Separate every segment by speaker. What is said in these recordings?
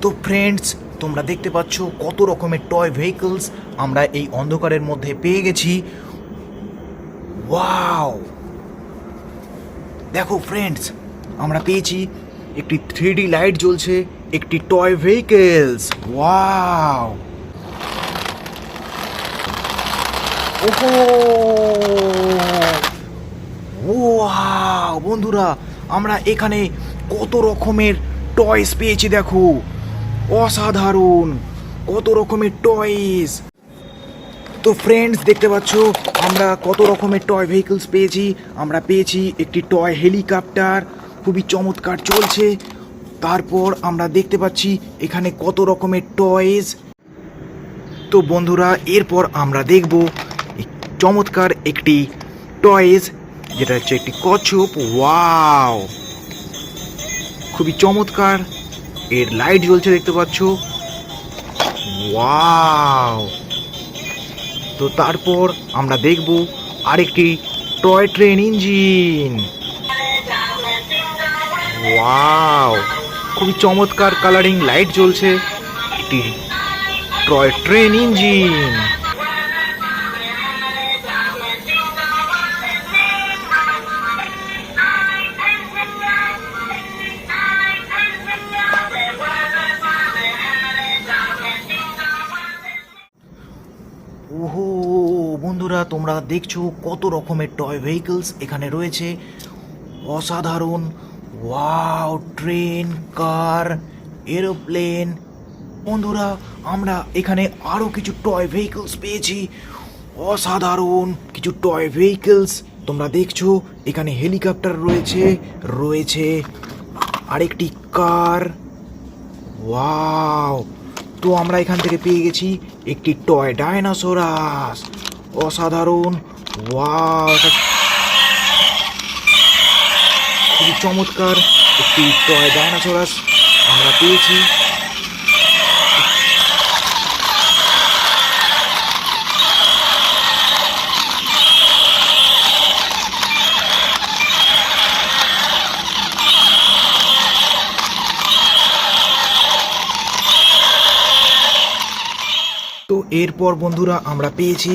Speaker 1: তো ফ্রেন্ডস, তোমরা দেখতে পাচ্ছ কত রকমের টয় ভেহিকলস আমরা এই অন্ধকারের মধ্যে পেয়ে গেছি। ওয়াও, দেখো ফ্রেন্ডস, আমরা পেয়েছি একটি 3D লাইট জ্বলছে, একটি টয় ভেহিকলস। ওয়াও, ওহো, ওয়াও বন্ধুরা, আমরা এখানে কত রকমের টয়স পেয়েছি। দেখো, অসাধারণ কত রকমের টয়স। তো ফ্রেন্ডস, দেখতে পাচ্ছ আমরা কত রকমের টয় ভেহিকলস পেয়েছি। আমরা পেয়েছি একটি টয় হেলিকপ্টার, খুবই চমৎকার চলছে। তারপর আমরা দেখতে পাচ্ছি এখানে কত রকমের টয়স। তো বন্ধুরা, এরপর আমরা দেখব চমৎকার একটি টয়স, যেটা হচ্ছে একটি কচ্ছপ। ওয়াও, খুবই চমৎকার, এর লাইট জ্বলছে দেখতে পাচ্ছ। ওয়াও, তো তারপর আমরা দেখব আরেকটি টয় ট্রেন ইঞ্জিন। ওয়াও, খুবই চমৎকার কালারিং লাইট জ্বলছে, একটি টয় ট্রেন ইঞ্জিন। ওহো বন্ধুরা, তোমরা দেখছো কত রকমের টয় ভেহিকলস এখানে রয়েছে। অসাধারণ। ওয়াও, ট্রেন, কার, এরোপ্লেন। বন্ধুরা, আমরা এখানে আরও কিছু টয় ভেহিকলস পেয়েছি। অসাধারণ কিছু টয় ভেহিকলস তোমরা দেখছো। এখানে হেলিকপ্টার রয়েছে আরেকটি কার। ওয়াও, তো আমরা এখান থেকে পেয়ে গেছি একটি টয় ডাইনোসরাস। অসাধারণ। ওয়াও, খুবই চমৎকার একটি টয় ডাইনোসরাস আমরা পেয়েছি। তো এরপর বন্ধুরা আমরা পেয়েছি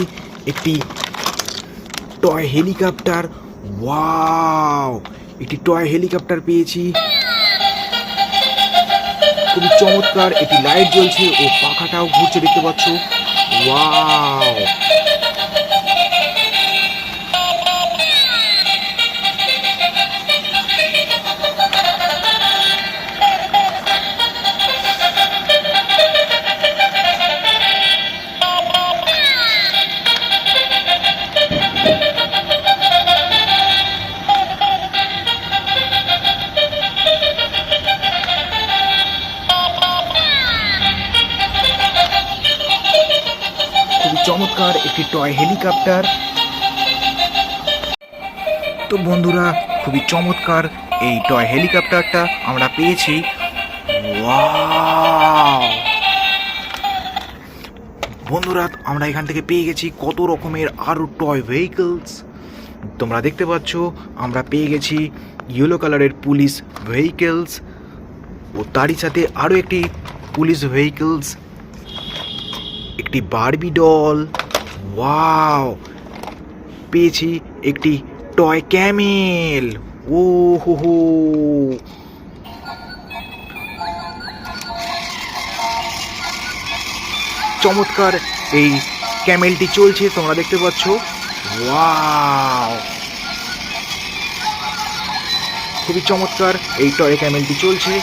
Speaker 1: একটি টয় হেলিকপ্টার। ওয়াও, একটি টয় হেলিকপ্টার পেয়েছি, খুবই চমৎকার। এটি লাইট জ্বলছে ও পাখাটাও ঘুরছে দেখতে পাচ্ছ। ওয়াও, চমৎকার একটি টয় হেলিকপ্টার। তো বন্ধুরা, খুবই চমৎকার এই টয় হেলিকপ্টারটা আমরা পেয়েছি। ওয়াও বন্ধুরা, আমরা এখান থেকে পেয়ে গেছি কত রকমের আরো টয় ভেহিকলস। তোমরা দেখতে পাচ্ছ আমরা পেয়ে গেছি ইয়েলো কালারের পুলিশ ভেহিকলস, ও তারই সাথে আরো একটি পুলিশ ভেহিকলস, একটি বারবি ডল। ওয়াও, পেয়েছি একটি টয় ক্যামেল। ও হো হো, চমৎকার এই ক্যামেলটি চলছে, তোমরা দেখতে পাচ্ছ। ওয়াও, খুবই চমৎকার এই টয় ক্যামেলটি চলছে।